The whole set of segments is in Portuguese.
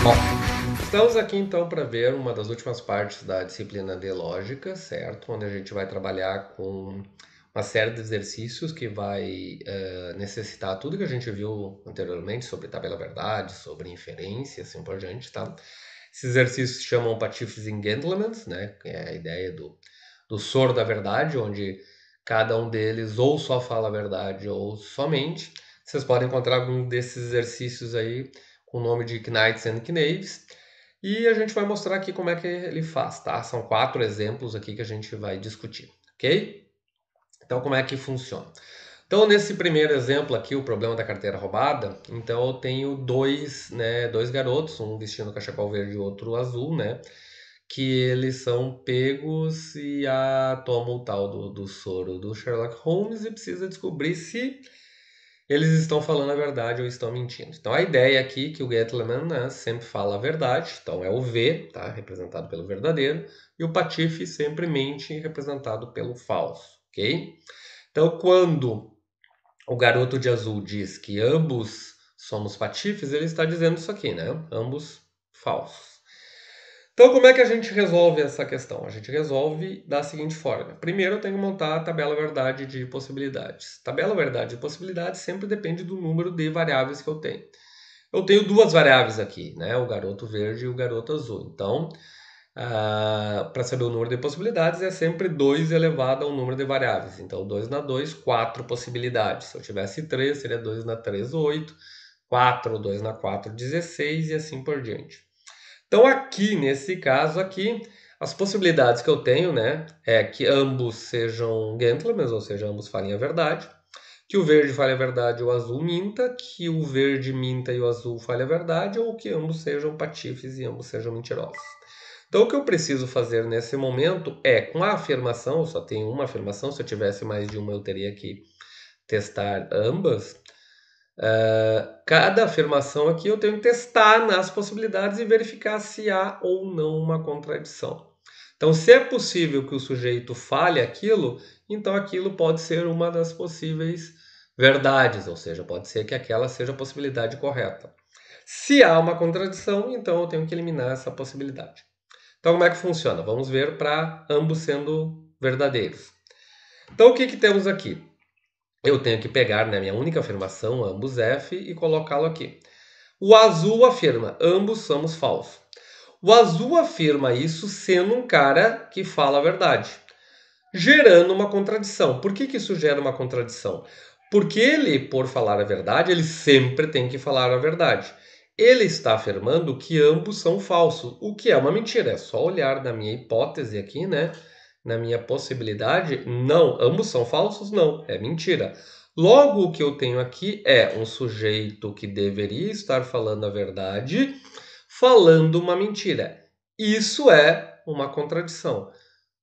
Bom, estamos aqui então para ver uma das últimas partes da disciplina de lógica, certo? Onde a gente vai trabalhar com uma série de exercícios que vai necessitar tudo que a gente viu anteriormente sobre tabela verdade, sobre inferência e assim por diante, tá? Esses exercícios se chamam Patifes and Gentlemen, né? Que é a ideia do soro da verdade, onde cada um deles ou só fala a verdade ou somente. Vocês podem encontrar algum desses exercícios aí com o nome de Knights and Knaves. E a gente vai mostrar aqui como é que ele faz, tá? São 4 exemplos aqui que a gente vai discutir, ok? Então, como é que funciona? Então, nesse primeiro exemplo aqui, o problema da carteira roubada, então eu tenho dois garotos, um vestindo cachecol verde e outro azul, né? Que eles são pegos e tomam o tal do soro do Sherlock Holmes e precisa descobrir se eles estão falando a verdade ou estão mentindo. Então a ideia aqui é que o Gentleman, né, sempre fala a verdade, então é o V, tá, representado pelo verdadeiro, e o patife sempre mente, representado pelo falso, ok? Então quando o garoto de azul diz que ambos somos patifes, ele está dizendo isso aqui, né? Ambos falsos. Então, como é que a gente resolve essa questão? A gente resolve da seguinte forma. Primeiro, eu tenho que montar a tabela verdade de possibilidades. Tabela verdade de possibilidades sempre depende do número de variáveis que eu tenho. Eu tenho duas variáveis aqui, né? O garoto verde e o garoto azul. Então, para saber o número de possibilidades, é sempre 2 elevado ao número de variáveis. Então, 2 na 2, 4 possibilidades. Se eu tivesse 3, seria 2 na 3, 8. 4, 2 na 4, 16 e assim por diante. Então aqui, nesse caso aqui, as possibilidades que eu tenho, né, é que ambos sejam gentlemen, ou seja, ambos falem a verdade, que o verde fale a verdade e o azul minta, que o verde minta e o azul fale a verdade, ou que ambos sejam patifes e ambos sejam mentirosos. Então o que eu preciso fazer nesse momento é, com a afirmação, eu só tenho uma afirmação, se eu tivesse mais de uma eu teria que testar ambas, cada afirmação aqui eu tenho que testar nas possibilidades e verificar se há ou não uma contradição. Então, se é possível que o sujeito fale aquilo, então aquilo pode ser uma das possíveis verdades, ou seja, pode ser que aquela seja a possibilidade correta. Se há uma contradição, então eu tenho que eliminar essa possibilidade. Então, como é que funciona? Vamos ver para ambos sendo verdadeiros. Então, o que temos aqui? Eu tenho que pegar, né, minha única afirmação, ambos F, e colocá-lo aqui. O azul afirma, ambos somos falsos. O azul afirma isso sendo um cara que fala a verdade, gerando uma contradição. Por que isso gera uma contradição? Porque ele, por falar a verdade, ele sempre tem que falar a verdade. Ele está afirmando que ambos são falsos, o que é uma mentira. É só olhar na minha hipótese aqui, né? Na minha possibilidade, não, ambos são falsos? Não, é mentira. Logo, o que eu tenho aqui é um sujeito que deveria estar falando a verdade, falando uma mentira. Isso é uma contradição.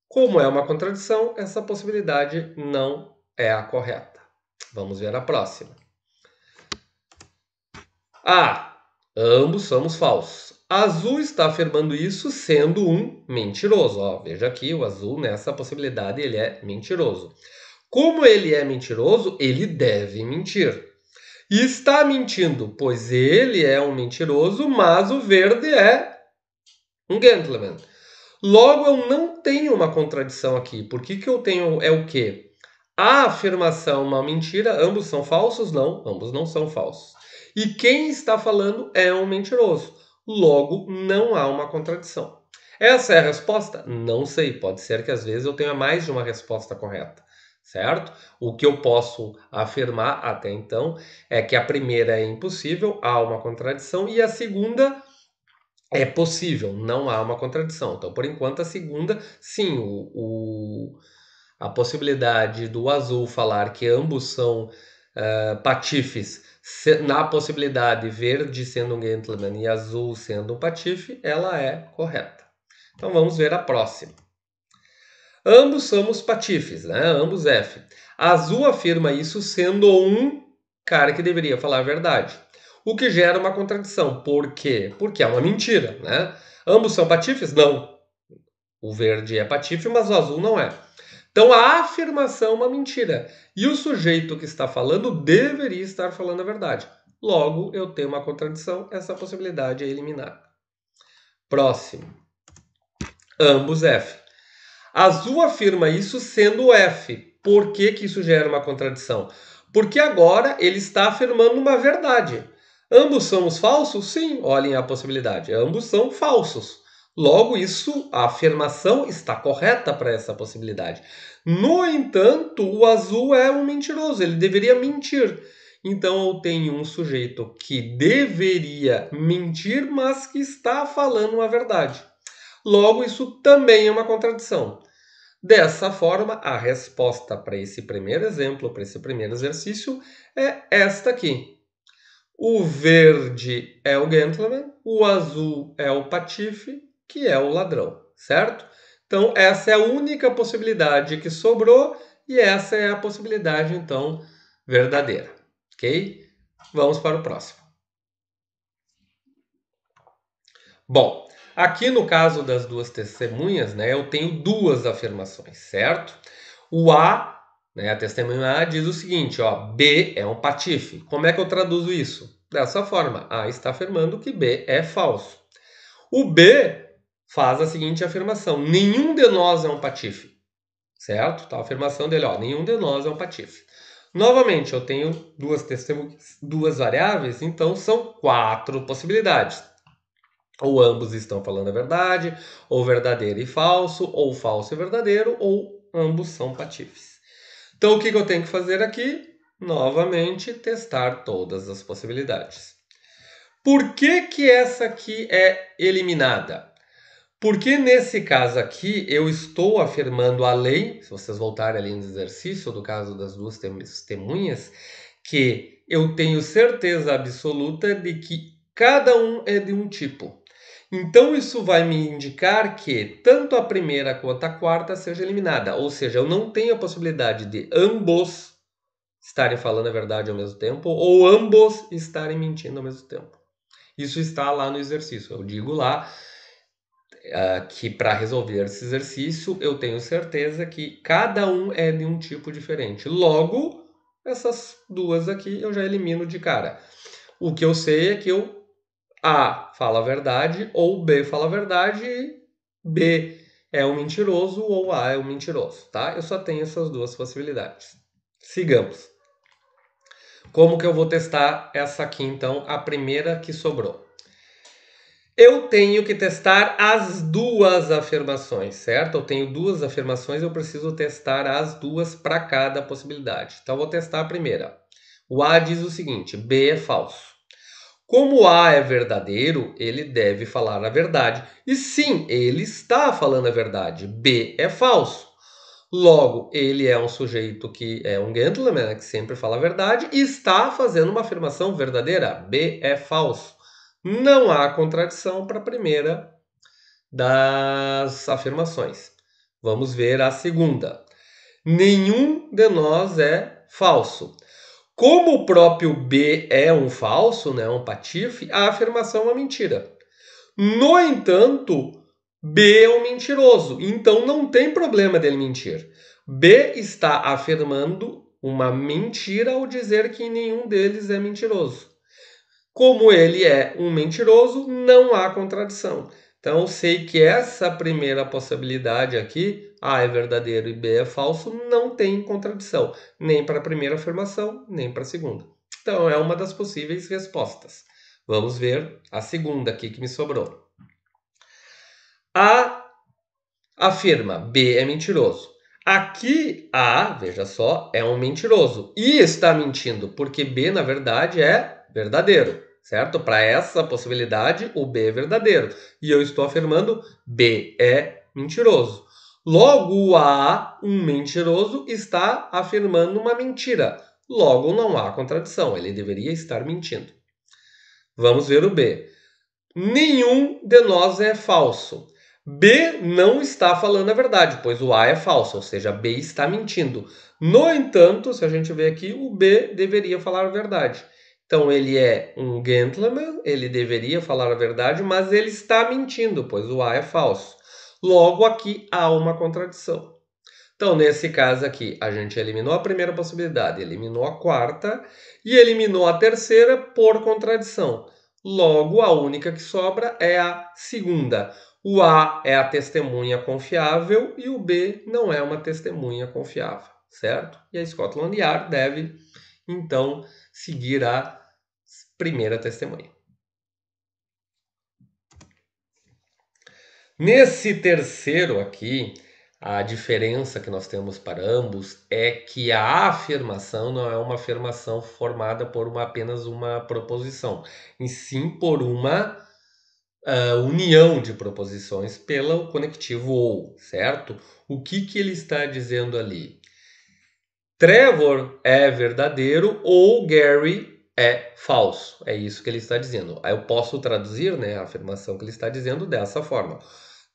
Como é uma contradição, essa possibilidade não é a correta. Vamos ver a próxima. A. Ambos somos falsos. Azul está afirmando isso sendo um mentiroso. Ó, veja aqui, o azul nessa possibilidade ele é mentiroso. Como ele é mentiroso, ele deve mentir. E está mentindo, pois ele é um mentiroso, mas o verde é um gentleman. Logo, eu não tenho uma contradição aqui. Por que eu tenho é o quê? A afirmação uma mentira, ambos são falsos? Não, ambos não são falsos. E quem está falando é um mentiroso. Logo, não há uma contradição. Essa é a resposta? Não sei, pode ser que às vezes eu tenha mais de uma resposta correta, certo? O que eu posso afirmar até então é que a primeira é impossível, há uma contradição, e a segunda é possível, não há uma contradição. Então, por enquanto, a segunda, sim, a possibilidade do azul falar que ambos são patifes, na possibilidade verde sendo um gentleman e azul sendo um patife, ela é correta. Então, vamos ver a próxima. Ambos somos patifes, né? Ambos F. Azul afirma isso sendo um cara que deveria falar a verdade. O que gera uma contradição. Por quê? Porque é uma mentira, né? Ambos são patifes? Não. O verde é patife, mas o azul não é. Então a afirmação é uma mentira. E o sujeito que está falando deveria estar falando a verdade. Logo, eu tenho uma contradição, essa possibilidade é eliminada. Próximo. Ambos F. Azul afirma isso sendo F. Por que que isso gera uma contradição? Porque agora ele está afirmando uma verdade. Ambos somos falsos? Sim, olhem a possibilidade. Ambos são falsos. Logo, isso, a afirmação está correta para essa possibilidade. No entanto, o azul é um mentiroso, ele deveria mentir. Então eu tenho um sujeito que deveria mentir, mas que está falando uma verdade. Logo, isso também é uma contradição. Dessa forma, a resposta para esse primeiro exemplo, para esse primeiro exercício, é esta aqui. O verde é o gentleman, o azul é o patife, que é o ladrão, certo? Então, essa é a única possibilidade que sobrou e essa é a possibilidade, então, verdadeira, ok? Vamos para o próximo. Bom, aqui no caso das duas testemunhas, né, eu tenho duas afirmações, certo? O A, né, a testemunha A diz o seguinte, ó, B é um patife. Como é que eu traduzo isso? Dessa forma, A está afirmando que B é falso. O B faz a seguinte afirmação, nenhum de nós é um patife, certo? Tá, a afirmação dele, ó, nenhum de nós é um patife. Novamente, eu tenho duas testemunhas, duas variáveis, então são 4 possibilidades. Ou ambos estão falando a verdade, ou verdadeiro e falso, ou falso e verdadeiro, ou ambos são patifes. Então, o que eu tenho que fazer aqui? Novamente, testar todas as possibilidades. Por que que essa aqui é eliminada? Porque nesse caso aqui, eu estou afirmando a lei, se vocês voltarem ali no exercício, do caso das duas testemunhas, que eu tenho certeza absoluta de que cada um é de um tipo. Então, isso vai me indicar que tanto a primeira quanto a quarta seja eliminada. Ou seja, eu não tenho a possibilidade de ambos estarem falando a verdade ao mesmo tempo ou ambos estarem mentindo ao mesmo tempo. Isso está lá no exercício. Eu digo lá que para resolver esse exercício eu tenho certeza que cada um é de um tipo diferente. Logo, essas duas aqui eu já elimino de cara. O que eu sei é que A fala a verdade ou B fala a verdade e B é um mentiroso ou A é um mentiroso, tá? Eu só tenho essas duas possibilidades. Sigamos. Como que eu vou testar essa aqui, então, a primeira que sobrou? Eu tenho que testar as duas afirmações, certo? Eu tenho duas afirmações, eu preciso testar as duas para cada possibilidade. Então, eu vou testar a primeira. O A diz o seguinte, B é falso. Como A é verdadeiro, ele deve falar a verdade. E sim, ele está falando a verdade. B é falso. Logo, ele é um sujeito que é um gentleman, né, que sempre fala a verdade, e está fazendo uma afirmação verdadeira. B é falso. Não há contradição para a primeira das afirmações. Vamos ver a segunda. Nenhum de nós é falso. Como o próprio B é um falso, né, um patife, a afirmação é uma mentira. No entanto, B é um mentiroso, então não tem problema dele mentir. B está afirmando uma mentira ao dizer que nenhum deles é mentiroso. Como ele é um mentiroso, não há contradição. Então eu sei que essa primeira possibilidade aqui, A é verdadeiro e B é falso, não tem contradição, nem para a primeira afirmação, nem para a segunda. Então é uma das possíveis respostas. Vamos ver a segunda aqui que me sobrou. A afirma B é mentiroso. Aqui A, veja só, é um mentiroso e está mentindo, porque B na verdade é verdadeiro, certo? Para essa possibilidade, o B é verdadeiro e eu estou afirmando B é mentiroso. Logo, o A, um mentiroso, está afirmando uma mentira. Logo, não há contradição, ele deveria estar mentindo. Vamos ver o B. Nenhum de nós é falso. B não está falando a verdade, pois o A é falso, ou seja, B está mentindo. No entanto, se a gente ver aqui, o B deveria falar a verdade. Então ele é um gentleman, ele deveria falar a verdade, mas ele está mentindo, pois o A é falso. Logo aqui há uma contradição. Então, nesse caso aqui, a gente eliminou a primeira possibilidade, eliminou a quarta e eliminou a terceira por contradição. Logo, a única que sobra é a segunda. O A é a testemunha confiável e o B não é uma testemunha confiável, certo? E a Scotland Yard deve, então, seguir a primeira testemunha. Nesse terceiro aqui, a diferença que nós temos para ambos é que a afirmação não é uma afirmação formada por apenas uma proposição, e sim por uma união de proposições pelo conectivo ou, certo? O que ele está dizendo ali? Trevor é verdadeiro ou Gary é falso. É isso que ele está dizendo. Aí eu posso traduzir, né, a afirmação que ele está dizendo dessa forma.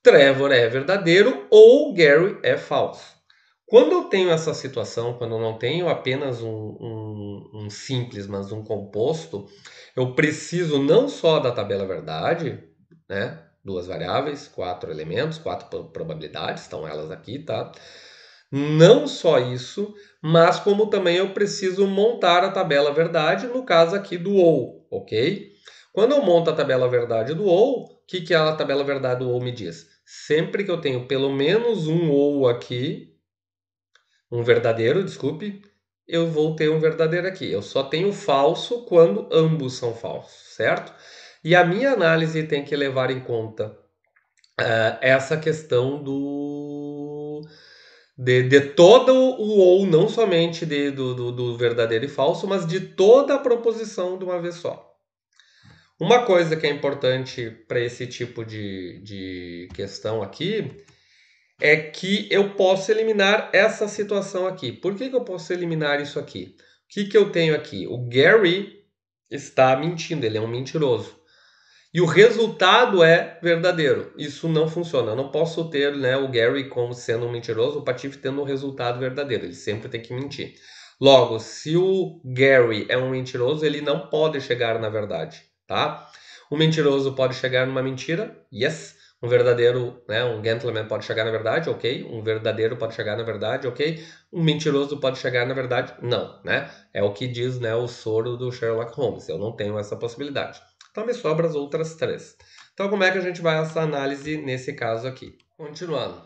Trevor é verdadeiro ou Gary é falso. Quando eu tenho essa situação, quando eu não tenho apenas um simples, mas um composto, eu preciso não só da tabela verdade, né? Duas variáveis, 4 elementos, 4 probabilidades, estão elas aqui, tá? Não só isso, mas como também eu preciso montar a tabela verdade, no caso aqui do ou, ok? Quando eu monto a tabela verdade do ou, o que a tabela verdade do ou me diz? Sempre que eu tenho pelo menos um ou aqui, um verdadeiro, desculpe, eu vou ter um verdadeiro aqui. Eu só tenho falso quando ambos são falsos, certo? E a minha análise tem que levar em conta essa questão de todo o ou, não somente do verdadeiro e falso, mas de toda a proposição de uma vez só. Uma coisa que é importante para esse tipo de questão aqui é que eu posso eliminar essa situação aqui. Por que eu posso eliminar isso aqui? O que eu tenho aqui? O Gary está mentindo, ele é um mentiroso. E o resultado é verdadeiro. Isso não funciona. Eu não posso ter, né, o Gary como sendo um mentiroso, o Patife tendo um resultado verdadeiro. Ele sempre tem que mentir. Logo, se o Gary é um mentiroso, ele não pode chegar na verdade, tá? Um mentiroso pode chegar numa mentira, yes. Um verdadeiro, né, um gentleman pode chegar na verdade, ok. Um verdadeiro pode chegar na verdade, ok. Um mentiroso pode chegar na verdade, não, né? É o que diz, né, o soro do Sherlock Holmes. Eu não tenho essa possibilidade. Então me sobra as outras três. Então como é que a gente vai essa análise nesse caso aqui? Continuando.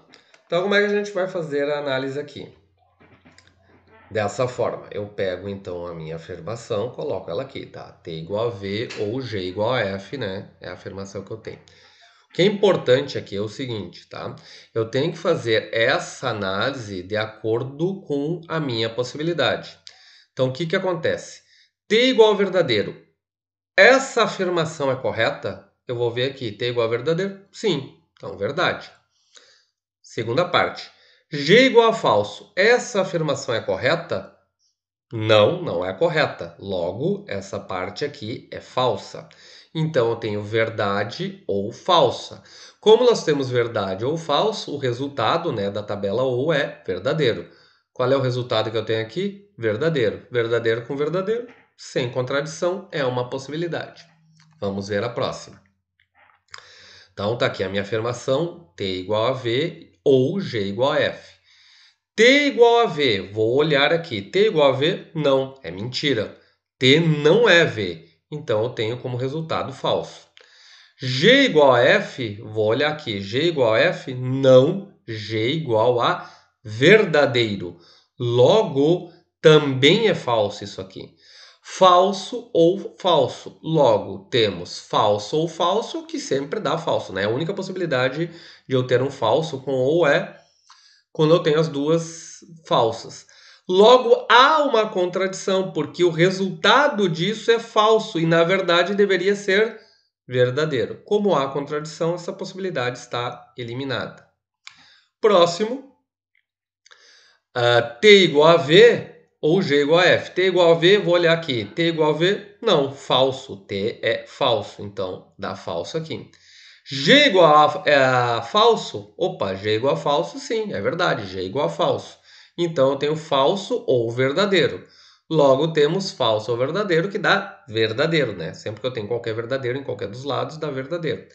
Então como é que a gente vai fazer a análise aqui? Dessa forma, eu pego então a minha afirmação, coloco ela aqui, tá? T igual a V ou G igual a F, né? É a afirmação que eu tenho. O que é importante aqui é o seguinte, tá? Eu tenho que fazer essa análise de acordo com a minha possibilidade. Então o que acontece? T igual a verdadeiro. Essa afirmação é correta? Eu vou ver aqui. T igual a verdadeiro? Sim. Então, verdade. Segunda parte. G igual a falso. Essa afirmação é correta? Não, não é correta. Logo, essa parte aqui é falsa. Então, eu tenho verdade ou falsa. Como nós temos verdade ou falso, o resultado, né, da tabela ou é verdadeiro. Qual é o resultado que eu tenho aqui? Verdadeiro. Verdadeiro com verdadeiro, sem contradição, é uma possibilidade. Vamos ver a próxima. Então, tá aqui a minha afirmação, T igual a V ou G igual a F. T igual a V, vou olhar aqui. T igual a V? Não, é mentira. T não é V, então eu tenho como resultado falso. G igual a F, vou olhar aqui. G igual a F? Não, G igual a verdadeiro. Logo, também é falso isso aqui. Falso ou falso. Logo, temos falso ou falso, que sempre dá falso, né? A única possibilidade de eu ter um falso com ou é quando eu tenho as duas falsas. Logo, há uma contradição, porque o resultado disso é falso e, na verdade, deveria ser verdadeiro. Como há contradição, essa possibilidade está eliminada. Próximo, T igual a V ou G igual a F. T igual a V, vou olhar aqui. T igual a V, não, falso. T é falso, então dá falso aqui. G igual a falso? Opa, G igual a falso, sim, é verdade. G igual a falso. Então eu tenho falso ou verdadeiro. Logo temos falso ou verdadeiro, que dá verdadeiro, né? Sempre que eu tenho qualquer verdadeiro em qualquer dos lados, dá verdadeiro.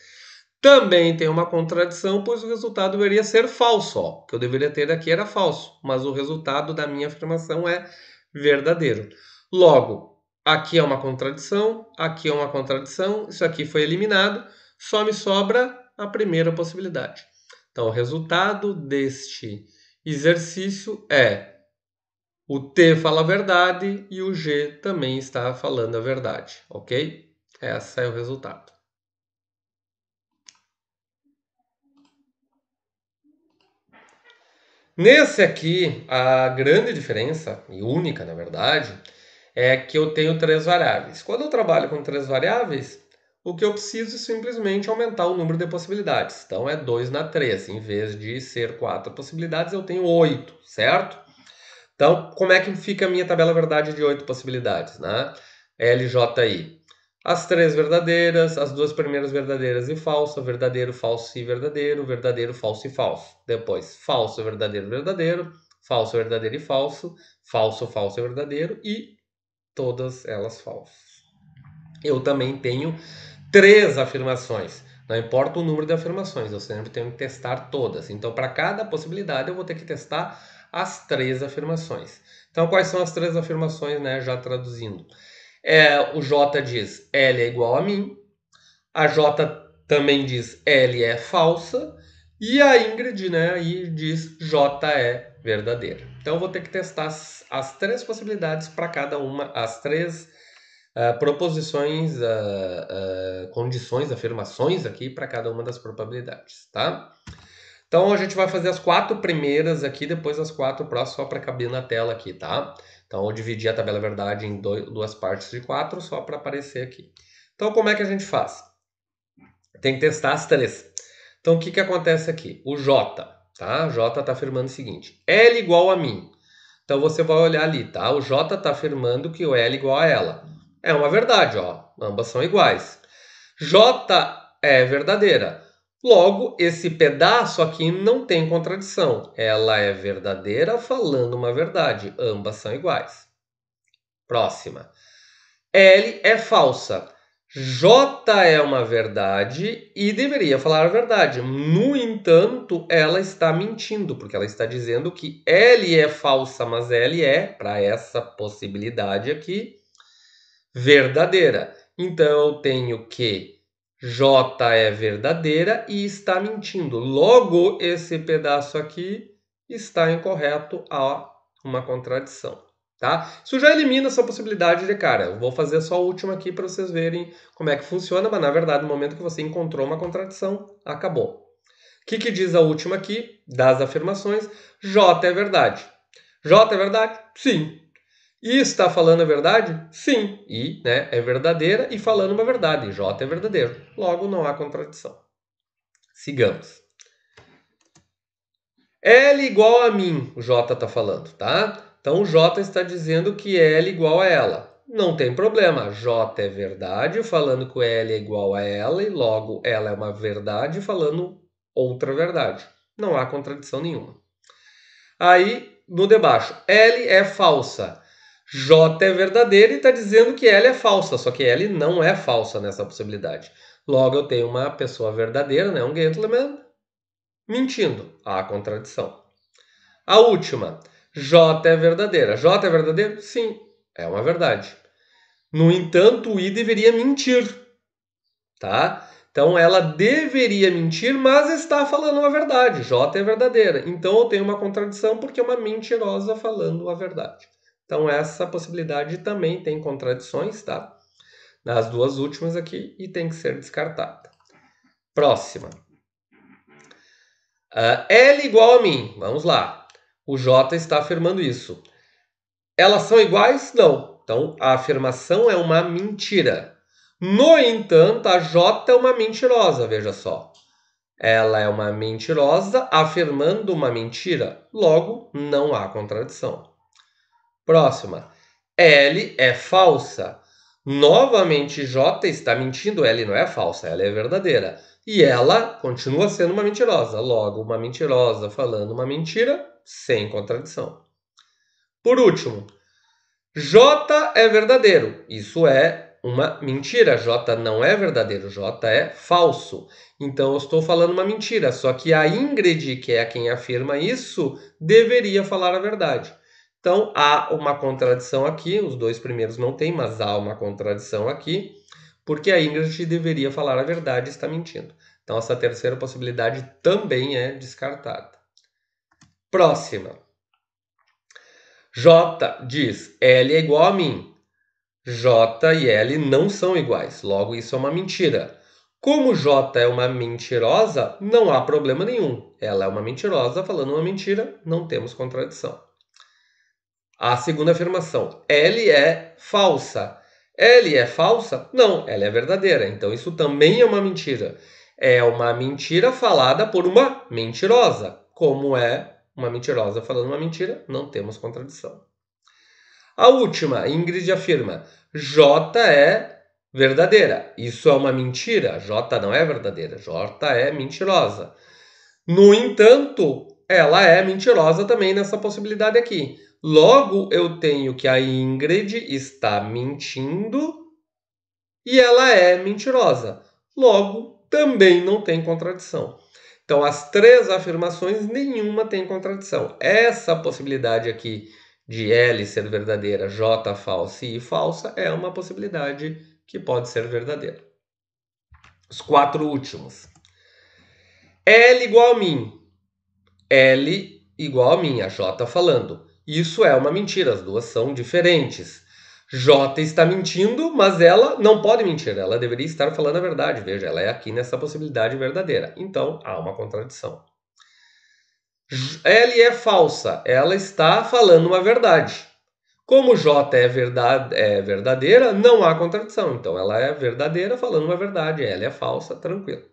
Também tem uma contradição, pois o resultado deveria ser falso. Ó. O que eu deveria ter aqui era falso, mas o resultado da minha afirmação é verdadeiro. Logo, aqui é uma contradição, aqui é uma contradição, isso aqui foi eliminado, só me sobra a primeira possibilidade. Então, o resultado deste exercício é o T fala a verdade e o G também está falando a verdade, ok? Esse é o resultado. Nesse aqui, a grande diferença, e única na verdade, é que eu tenho três variáveis. Quando eu trabalho com três variáveis, o que eu preciso é simplesmente aumentar o número de possibilidades. Então é 2 na 3. Em vez de ser 4 possibilidades, eu tenho 8, certo? Então, como é que fica a minha tabela verdade de 8 possibilidades, né? LJI. As três verdadeiras, as duas primeiras verdadeiras e falso, verdadeiro, falso e verdadeiro, verdadeiro, falso e falso. Depois, falso, verdadeiro, verdadeiro, falso, verdadeiro e falso, falso, falso e verdadeiro e todas elas falsas. Eu também tenho três afirmações. Não importa o número de afirmações, eu sempre tenho que testar todas. Então, para cada possibilidade, eu vou ter que testar as três afirmações. Então, quais são as três afirmações, né? Já traduzindo. O J diz L é igual a mim. A J também diz L é falsa. E a Ingrid, né, aí diz J é verdadeira. Então, eu vou ter que testar as três possibilidades para cada uma, as três proposições, condições, afirmações aqui para cada uma das probabilidades, tá? Então a gente vai fazer as quatro primeiras aqui, depois as quatro próximas só para caber na tela aqui, tá? Então eu dividi a tabela verdade em duas partes de 4 só para aparecer aqui. Então como é que a gente faz? Tem que testar as três. Então o que que acontece aqui? O J, tá? O J está afirmando o seguinte: L igual a mim. Então você vai olhar ali, tá? O J está afirmando que o L é igual a ela. É uma verdade, ó. Ambas são iguais. J é verdadeira. Logo, esse pedaço aqui não tem contradição. Ela é verdadeira falando uma verdade. Ambas são iguais. Próxima. L é falsa. J é uma verdade e deveria falar a verdade. No entanto, ela está mentindo, porque ela está dizendo que L é falsa, mas L é, para essa possibilidade aqui, verdadeira. Então eu tenho que J é verdadeira e está mentindo. Logo, esse pedaço aqui está incorreto, há uma contradição. Tá? Isso já elimina essa possibilidade de cara. Eu vou fazer só a última aqui para vocês verem como é que funciona, mas na verdade, no momento que você encontrou uma contradição, acabou. O que diz a última aqui das afirmações? J é verdade. J é verdade? Sim. E está falando a verdade? Sim. I, né, é verdadeira e falando uma verdade. J é verdadeiro. Logo, não há contradição. Sigamos. L igual a mim, o J está falando, tá? Então o J está dizendo que L igual a ela. Não tem problema. J é verdade falando que o L é igual a ela e logo ela é uma verdade falando outra verdade. Não há contradição nenhuma. Aí, no debaixo, L é falsa. J é verdadeira e está dizendo que L é falsa, só que L não é falsa nessa possibilidade. Logo, eu tenho uma pessoa verdadeira, né, um gentleman, mentindo. Há contradição. A última, J é verdadeira. J é verdadeiro? Sim, é uma verdade. No entanto, o I deveria mentir, tá? Então ela deveria mentir, mas está falando a verdade. J é verdadeira. Então eu tenho uma contradição porque é uma mentirosa falando a verdade. Então essa possibilidade também tem contradições, tá? Nas duas últimas aqui e tem que ser descartada. Próxima. L igual a mim. Vamos lá. O J está afirmando isso. Elas são iguais? Não. Então a afirmação é uma mentira. No entanto, a J é uma mentirosa, veja só. Ela é uma mentirosa afirmando uma mentira. Logo, não há contradição. Próxima. L é falsa. Novamente, J está mentindo. L não é falsa, ela é verdadeira. E ela continua sendo uma mentirosa. Logo, uma mentirosa falando uma mentira sem contradição. Por último, J é verdadeiro. Isso é uma mentira. J não é verdadeiro. J é falso. Então eu estou falando uma mentira. Só que a Ingrid, que é quem afirma isso, deveria falar a verdade. Então, há uma contradição aqui, os dois primeiros não tem, mas há uma contradição aqui, porque a Ingrid deveria falar a verdade e está mentindo. Então, essa terceira possibilidade também é descartada. Próxima. J diz, L é igual a mim. J e L não são iguais, logo isso é uma mentira. Como J é uma mentirosa, não há problema nenhum. Ela é uma mentirosa falando uma mentira, não temos contradição. A segunda afirmação, L é falsa. L é falsa? Não, ela é verdadeira. Então isso também é uma mentira. É uma mentira falada por uma mentirosa. Como é uma mentirosa falando uma mentira, não temos contradição. A última, Ingrid afirma, J é verdadeira. Isso é uma mentira. J não é verdadeira. J é mentirosa. No entanto, ela é mentirosa também nessa possibilidade aqui. Logo, eu tenho que a Ingrid está mentindo e ela é mentirosa. Logo, também não tem contradição. Então, as três afirmações, nenhuma tem contradição. Essa possibilidade aqui de L ser verdadeira, J falsa e I falsa é uma possibilidade que pode ser verdadeira. Os quatro últimos. L igual a mim. L igual a mim, a J falando. Isso é uma mentira, as duas são diferentes. J está mentindo, mas ela não pode mentir, ela deveria estar falando a verdade. Veja, ela é aqui nessa possibilidade verdadeira. Então, há uma contradição. L é falsa, ela está falando uma verdade. Como J é verdadeira, não há contradição. Então, ela é verdadeira falando uma verdade. L é falsa, tranquilo.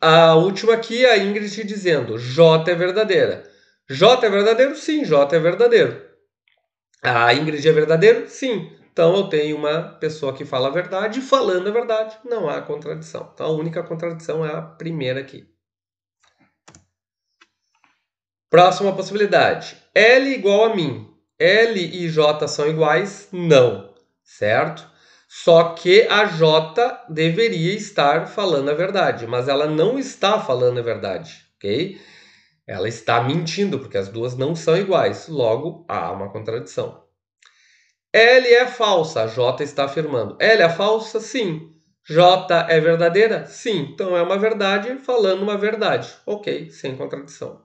A última aqui é a Ingrid dizendo J é verdadeira. J é verdadeiro? Sim, J é verdadeiro. A Ingrid é verdadeiro? Sim. Então eu tenho uma pessoa que fala a verdade falando a verdade. Não há contradição. Então a única contradição é a primeira aqui. Próxima possibilidade. L igual a mim. L e J são iguais? Não. Certo? Só que a J deveria estar falando a verdade, mas ela não está falando a verdade, ok? Ela está mentindo, porque as duas não são iguais. Logo, há uma contradição. L é falsa, a J está afirmando. L é falsa? Sim. J é verdadeira? Sim. Então é uma verdade falando uma verdade. Ok, sem contradição.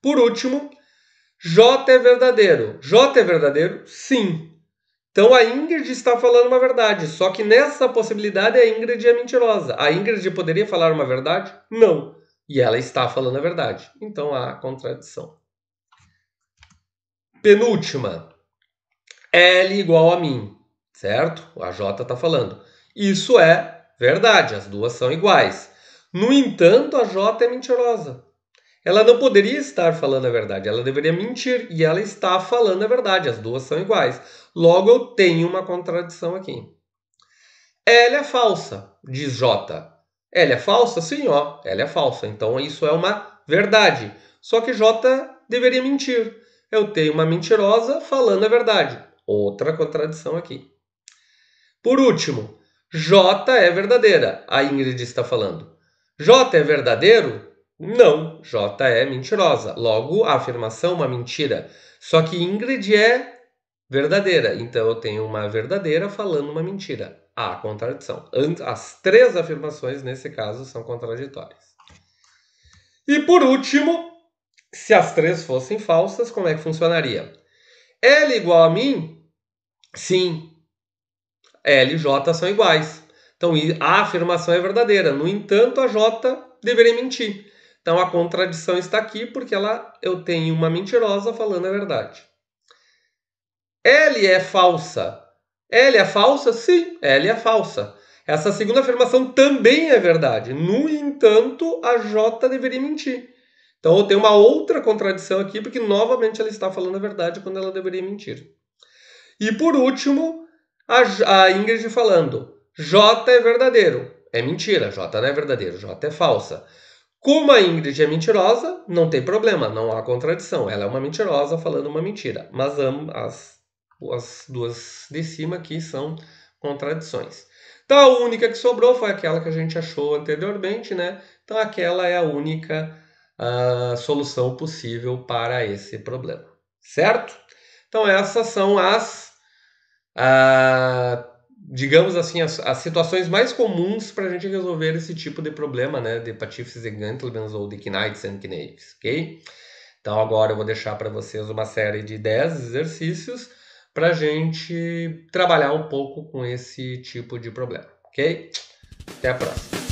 Por último, J é verdadeiro. J é verdadeiro? Sim. Então a Ingrid está falando uma verdade, só que nessa possibilidade a Ingrid é mentirosa. A Ingrid poderia falar uma verdade? Não. E ela está falando a verdade. Então há contradição. Penúltima. L igual a mim, certo? A J está falando. Isso é verdade, as duas são iguais. No entanto, a J é mentirosa. Ela não poderia estar falando a verdade, ela deveria mentir e ela está falando a verdade, as duas são iguais. Logo, eu tenho uma contradição aqui. L é falsa, diz J. L é falsa? Sim, ó, L é falsa. Então, isso é uma verdade. Só que J deveria mentir. Eu tenho uma mentirosa falando a verdade. Outra contradição aqui. Por último, J é verdadeira. A Ingrid está falando. J é verdadeiro? Não, J é mentirosa. Logo, a afirmação é uma mentira. Só que Ingrid é verdadeira. Então, eu tenho uma verdadeira falando uma mentira. Há contradição. As três afirmações, nesse caso, são contraditórias. E por último, se as três fossem falsas, como é que funcionaria? L igual a mim? Sim. L e J são iguais. Então, a afirmação é verdadeira. No entanto, a J deveria mentir. Então, a contradição está aqui porque eu tenho uma mentirosa falando a verdade. L é falsa. L é falsa? Sim, L é falsa. Essa segunda afirmação também é verdade. No entanto, a J deveria mentir. Então, eu tenho uma outra contradição aqui porque, novamente, ela está falando a verdade quando ela deveria mentir. E, por último, a Ingrid falando, J é verdadeiro. É mentira, J não é verdadeiro, J é falsa. Como a Ingrid é mentirosa, não tem problema, não há contradição. Ela é uma mentirosa falando uma mentira. Mas as duas de cima aqui são contradições. Então a única que sobrou foi aquela que a gente achou anteriormente, né? Então aquela é a única solução possível para esse problema. certo? Então essas são ah, digamos assim, as situações mais comuns para a gente resolver esse tipo de problema, né, de Pachypsis gentlemen ou de Knights and Knaves, ok? Então agora eu vou deixar para vocês uma série de 10 exercícios para a gente trabalhar um pouco com esse tipo de problema, ok? Até a próxima.